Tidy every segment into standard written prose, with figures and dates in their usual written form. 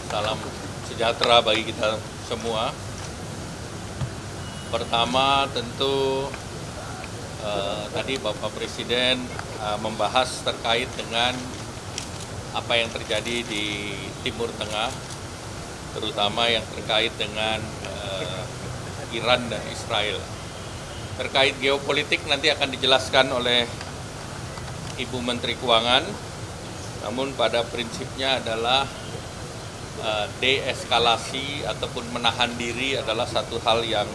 Salam sejahtera bagi kita semua. Pertama tentu tadi Bapak Presiden membahas terkait dengan apa yang terjadi di Timur Tengah, terutama yang terkait dengan Iran dan Israel. Terkait geopolitik nanti akan dijelaskan oleh Ibu Menteri Keuangan, namun pada prinsipnya adalah deeskalasi ataupun menahan diri adalah satu hal yang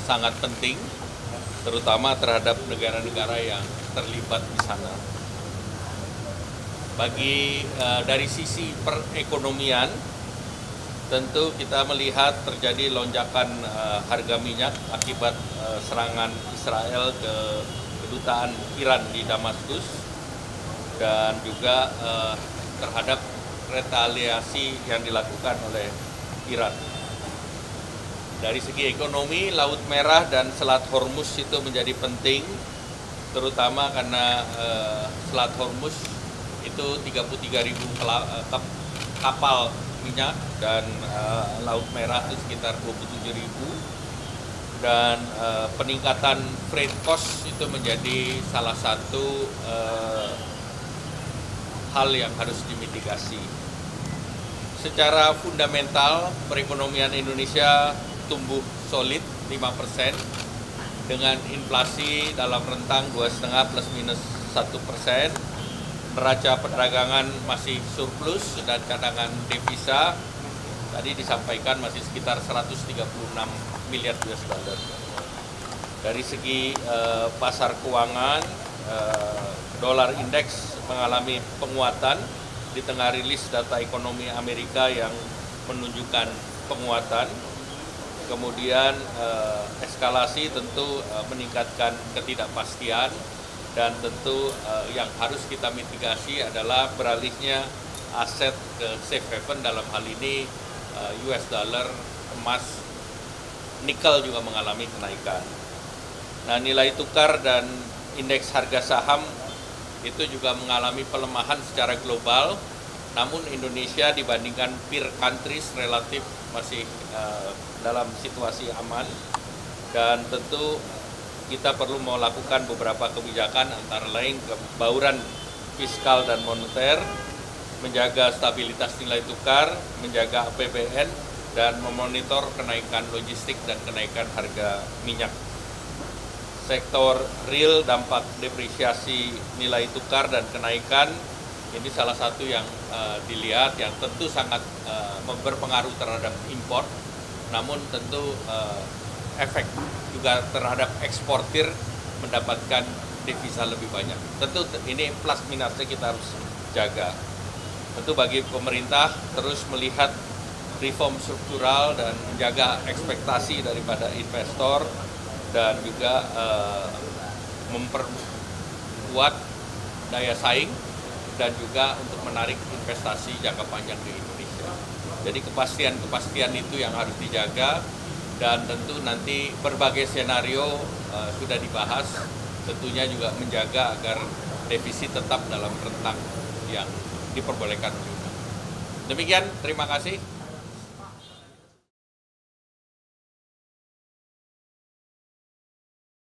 sangat penting, terutama terhadap negara-negara yang terlibat di sana. Dari sisi perekonomian, tentu kita melihat terjadi lonjakan harga minyak akibat serangan Israel ke kedutaan Iran di Damaskus dan juga terhadap retaliasi yang dilakukan oleh Iran. Dari segi ekonomi, Laut Merah dan Selat Hormuz itu menjadi penting, terutama karena Selat Hormuz itu 33.000 kapal minyak dan Laut Merah itu sekitar 27.000, dan peningkatan freight cost itu menjadi salah satu hal yang harus dimitigasi. Secara fundamental, perekonomian Indonesia tumbuh solid 5% dengan inflasi dalam rentang 2,5 plus minus 1%. Neraca perdagangan masih surplus dan cadangan devisa tadi disampaikan masih sekitar 136 miliar US dollar. Dari segi pasar keuangan, dolar indeks mengalami penguatan di tengah rilis data ekonomi Amerika yang menunjukkan penguatan. Kemudian eskalasi tentu meningkatkan ketidakpastian, dan tentu yang harus kita mitigasi adalah beralihnya aset ke safe haven, dalam hal ini US dollar, emas, nikel juga mengalami kenaikan. Nah, nilai tukar dan indeks harga saham itu juga mengalami pelemahan secara global, namun Indonesia dibandingkan peer countries relatif masih dalam situasi aman, dan tentu kita perlu melakukan beberapa kebijakan antara lain bauran fiskal dan moneter, menjaga stabilitas nilai tukar, menjaga APBN, dan memonitor kenaikan logistik dan kenaikan harga minyak. Sektor real, dampak depresiasi nilai tukar dan kenaikan ini salah satu yang dilihat, yang tentu sangat berpengaruh terhadap impor, namun tentu efek juga terhadap eksportir mendapatkan devisa lebih banyak. Tentu ini plus minusnya kita harus jaga. Tentu bagi pemerintah terus melihat reform struktural dan menjaga ekspektasi daripada investor, dan juga memperkuat daya saing dan juga untuk menarik investasi jangka panjang di Indonesia. Jadi kepastian itu yang harus dijaga, dan tentu nanti berbagai skenario sudah dibahas, tentunya juga menjaga agar defisit tetap dalam rentang yang diperbolehkan. Demikian, terima kasih.